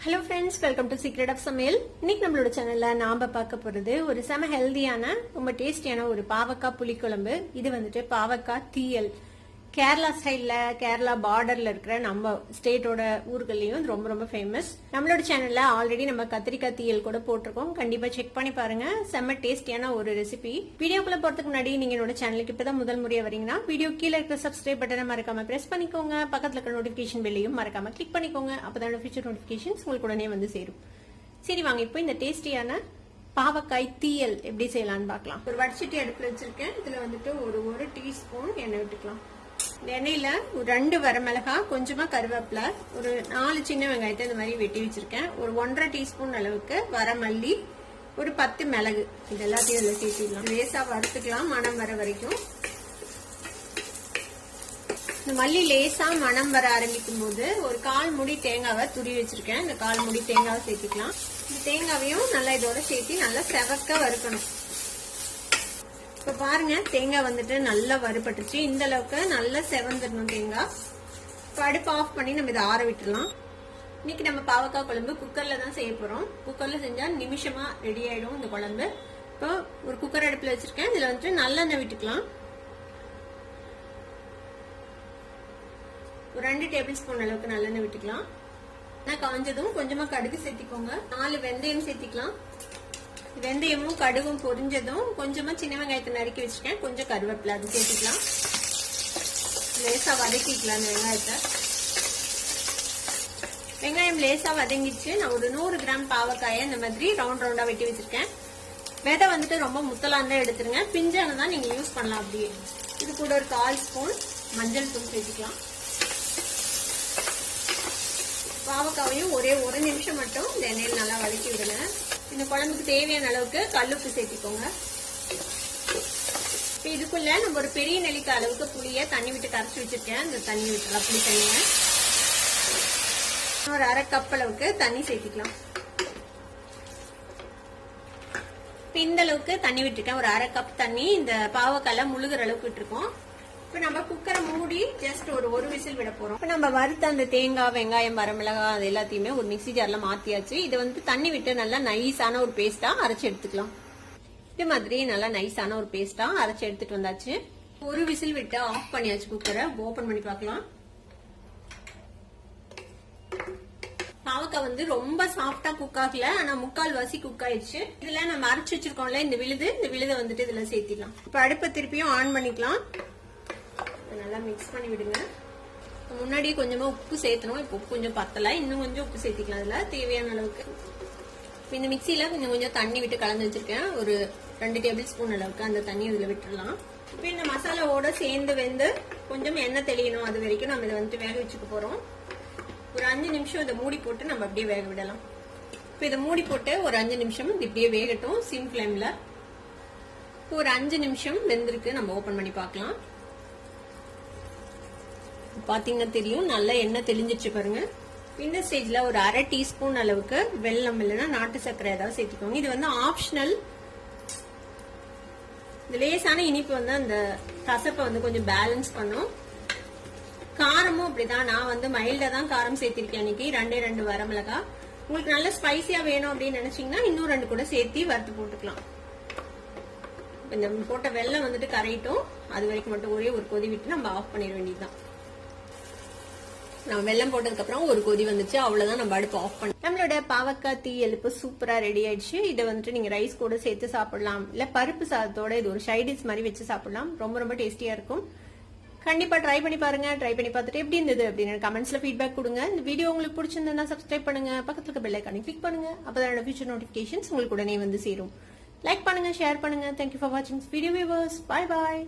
Hello friends, welcome to secret of samayal. இன்னைக்கு நம்மளோட சேனல்ல நாம பார்க்க போறது ஒரு செம ஹெல்தியான ரொம்ப டேஸ்டியான ஒரு பாவக்காய் புளிக்குழம்பு. இது வந்துட்டு பாவக்காய் தீயல். கேரளா ஸ்டைல்ல, கேரளா பார்டர்ல இருக்கிற நம்ம ஸ்டேட்டோட ஊர்கள்லயும் ரொம்ப ரொம்ப ஃபேமஸ். நம்மளோட சேனல்ல ஆல்ரெடி நம்ம கத்திரிக்காய் தீயல் கூட போட்டிருக்கோம். கண்டிப்பா செக் பண்ணி பாருங்க. செம்ம டேஸ்டியான ஒரு ரெசிபி. வீடியோக்குள்ள போறதுக்கு முன்னாடி நீங்க என்னோட சேனலுக்கு இப்பதான் முதல் முறையா வரீங்கன்னா வீடியோ கீழே இருக்கிற சப்ஸ்கிரைப் பட்டனை மறக்காம பிரஸ் பண்ணிக்கோங்க. பக்கத்துல இருக்கிற நோட்டிபிகேஷன் பெல்லையும் மறக்காம கிளிக் பண்ணிக்கோங்க. அப்பதான் ஃபியூச்சர் நோட்டிபிகேஷன்ஸ் உங்களுக்கு உடனே வந்து சேரும். சரி, வாங்க இப்போ இந்த டேஸ்டியான பாவக்காய் தீயல் எப்படி செய்யலாம்னு பார்க்கலாம். ஒரு வடச்சட்டி அடுப்புல வச்சிருக்கேன். இதுல வந்துட்டு ஒரு டீஸ்பூன் எண்ணெய் விட்டுக்கலாம். இந்த எண்ணெயில ஒரு 2 வரமிளகாய், கொஞ்சமா கருவேப்பிலை, ஒரு 4 சின்ன வெங்காயத்தை இந்த மாதிரி வெட்டி வச்சிருக்கேன். ஒரு 1.5 டீஸ்பூன் அளவுக்கு வரமல்லி, ஒரு 10 மிளகு, இது எல்லாத்தையும் இதுல சேர்த்திடலாம். லேசா வறுத்துக்கலாம் மணம் வர வரைக்கும். இந்த மல்லி லேசா மணம் வர ஆரம்பிக்கும் போது ஒரு 1/4 மூடி தேங்காவை துருவி வச்சிருக்கேன். இந்த 1/4 மூடி தேங்காவை சேர்த்துக்கலாம். இந்த தேங்காவையும் நல்லா இதோட சேர்த்து நல்லா செவக்க வறுக்கணும். இப்ப பாருங்க, தேங்காய் வந்துட்டு நல்லா வறுபட்டுச்சு. இந்த அளவுக்கு நல்லா செவந்துடணும் தேங்காய். இப்ப அடுப்பு ஆஃப் பண்ணி நம்ம இதை ஆற விட்டுலாம். இன்னைக்கு நம்ம பாவக்காய் குழம்பு குக்கர்ல தான் செய்ய போறோம். குக்கர்ல செஞ்சா நிமிஷமா ரெடி ஆயிடும் இந்த குழம்பு. இப்போ ஒரு குக்கர் அடுப்புல வச்சிருக்கேன். இதுல வந்துட்டு நல்லெண்ணெய் விட்டுக்கலாம். ஒரு 2 டேபிள் ஸ்பூன் அளவுக்கு நல்லெண்ணெய் விட்டுக்கலாம். காஞ்சதும் கொஞ்சமா கடுகு சேர்த்திக்கோங்க. 4 வெந்தயம் சேர்த்திக்கலாம். வெந்தயமும் கடுகும் பொரிஞ்சதும் கொஞ்சமா சின்ன வெங்காயத்தை நறுக்கி வச்சிருக்கேன். கொஞ்சம் கருவேப்பிலை அது சேர்த்துக்கலாம். லேசா வதக்கிக்கலாம் இந்த வெங்காயத்தை. வெங்காயம் லேசா வதங்கிச்சு. நான் ஒரு 100 கிராம் பாவக்காயை இந்த மாதிரி ரவுண்ட் ரவுண்டா வெட்டி வச்சிருக்கேன். விதை வந்துட்டு ரொம்ப முத்தலாம் தான் எடுத்துருங்க. பிஞ்சானதான் நீங்க யூஸ் பண்ணலாம். அப்படியே இது கூட ஒரு 1/4 ஸ்பூன் மஞ்சள் தூள் சேர்த்துக்கலாம். பாவக்காவையும் ஒரே 1 நிமிஷம் மட்டும் இந்த எண்ணெயில் நல்லா வதக்கி விடுங்க. இந்த குழம்புக்கு தேவையான அளவுக்கு கல்லுப்பு சேர்த்திக்கோங்க. இதுக்குள்ள நம்ம ஒரு பெரிய நெல்லிக்காய் அளவுக்கு புளிய தண்ணி விட்டு கரைச்சி வச்சிருக்கேன். இந்த தண்ணி விட்டுலாம், புளி தண்ணிய ஒரு 1/2 கப் அளவுக்கு தண்ணி சேர்த்திக்கலாம். இந்த அளவுக்கு தண்ணி விட்டுருக்கேன். ஒரு 1/2 கப் தண்ணி இந்த பாவக்கால முழுகிற அளவுக்கு விட்டுருக்கோம். இப்ப நம்ம குக்கரை மூடி ஜஸ்ட் ஒரு விசில் விட போறோம். இப்ப நம்ம வறுத்த அந்த தேங்காய், வெங்காயம், வரமிளகாய் அது எல்லாத்தையுமே ஒரு மிக்ஸி ஜார்ல மாத்தியாச்சு. இது வந்து தண்ணி விட்டு நல்லா நைஸான ஒரு பேஸ்டா அரைச்சு எடுத்துக்கலாம். இது மாதிரி நல்லா நைஸான ஒரு பேஸ்டா அரைச்சு எடுத்துட்டு வந்தாச்சு. ஒரு விசில் விட்டு ஆஃப் பண்ணியாச்சு. குக்கரை ஓபன் பண்ணி பார்க்கலாம். பாவக்காய் வந்து ரொம்ப சாஃப்டா குக் ஆகல, ஆனா 1/4 வாசி குக் ஆயிடுச்சு. இதுல நம்ம அரைச்சு வச்சிருக்கோம்ல இந்த விழுதை வந்துட்டு இதுல சேர்த்திடலாம். இப்ப அடுப்பை திருப்பியும் ஆன் பண்ணிக்கலாம். நல்லா மிக்ஸ் பண்ணி விடுங்க. முன்னாடி கொஞ்சமா உப்பு சேர்த்தணும். இப்போ உப்பு கொஞ்சம் பத்தல, இன்னும் கொஞ்சம் உப்பு சேர்த்திக்கலாம். அதுல தேவையான அளவுக்கு. இந்த மிக்சியில கொஞ்சம் தண்ணி விட்டு கலந்து வச்சிருக்கேன். ஒரு 2 டேபிள் ஸ்பூன் அளவுக்கு அந்த தண்ணி இதுல விட்டுடலாம். இப்போ இந்த மசாலாவோட சேர்ந்து வெந்து கொஞ்சம் எண்ணெய் தெளியணும். அது வரைக்கும் நம்ம இதை வந்துட்டு வேக வச்சுக்க போறோம். ஒரு 5 நிமிஷம் இதை மூடி போட்டு நம்ம அப்படியே வேக விடலாம். இப்போ இதை மூடி போட்டு ஒரு 5 நிமிஷம் இப்படியே வேகட்டும் சிம் ஃபிளேம்ல. ஒரு 5 நிமிஷம் வெந்திருக்கு. நம்ம ஓபன் பண்ணி பார்க்கலாம். பாத்தீங்கன்னா தெரியும், நல்ல எண்ணெய் தெளிஞ்சிச்சு பாருங்க. இந்த ஸ்டேஜ்ல ஒரு 1/2 டீஸ்பூன் அளவுக்கு வெல்லம் இல்லைன்னா நாட்டு சர்க்கரை ஏதாவது சேர்த்துக்கோங்க. இது வந்து ஆப்ஷனல். இந்த லேசான இனிப்பு வந்து அந்த கசப்பை வந்து கொஞ்சம் பேலன்ஸ் பண்ணும். காரமும் அப்படிதான். நான் வந்து மைல்டா தான் காரம் சேர்த்திருக்கேன் இன்னைக்கு. 2 வரமிளகாய். உங்களுக்கு நல்ல ஸ்பைசியா வேணும் அப்படின்னு நினைச்சீங்கன்னா இன்னும் 2 கூட சேர்த்து வறுத்து போட்டுக்கலாம். இந்த போட்ட வெல்லம் வந்துட்டு கரையிட்டும். அது வரைக்கும் மட்டும் ஒரே ஒரு கொதி விட்டு நம்ம ஆஃப் பண்ணிட வேண்டியதுதான். நம்ம வெல்லம் போட்டதுக்கு அப்புறம் ஒரு கொதி வந்துச்சு. அவ்வளவுதான், நம்ம அடுப்பு ஆஃப் பண்ணி. நம்மளோட பாவக்காய் தீயல் சூப்பரா ரெடி ஆயிடுச்சு. இதை வந்துட்டு நீங்க ரைஸ் கூட சேர்த்து சாப்பிடலாம், இல்ல பருப்பு சாதத்தோட இது ஒரு சைடிஷ் மாதிரி வச்சு சாப்பிடலாம். ரொம்ப ரொம்ப டேஸ்டியா இருக்கும். கண்டிப்பா ட்ரை பண்ணி பாருங்க. ட்ரை பண்ணி பார்த்துட்டு எப்படி இருந்தது அப்படின்னு கமெண்ட்ஸ்ல ஃபீட்பேக் கொடுங்க. இந்த வீடியோ உங்களுக்கு பிடிச்சிருந்தா சப்ஸ்கிரைப் பண்ணுங்க. பக்கத்துல இருக்க பெல் ஐகானை கிளிக் பண்ணுங்க. அப்பதான் ஃபியூச்சர் நோட்டிபிகேஷன்ஸ் உங்களுக்கு உடனே வந்து சேரும். லைக் பண்ணுங்க, ஷேர் பண்ணுங்க. தேங்க்யூ ஃபார் வாட்சிங் வீடியோ வியூவர்ஸ். Bye bye.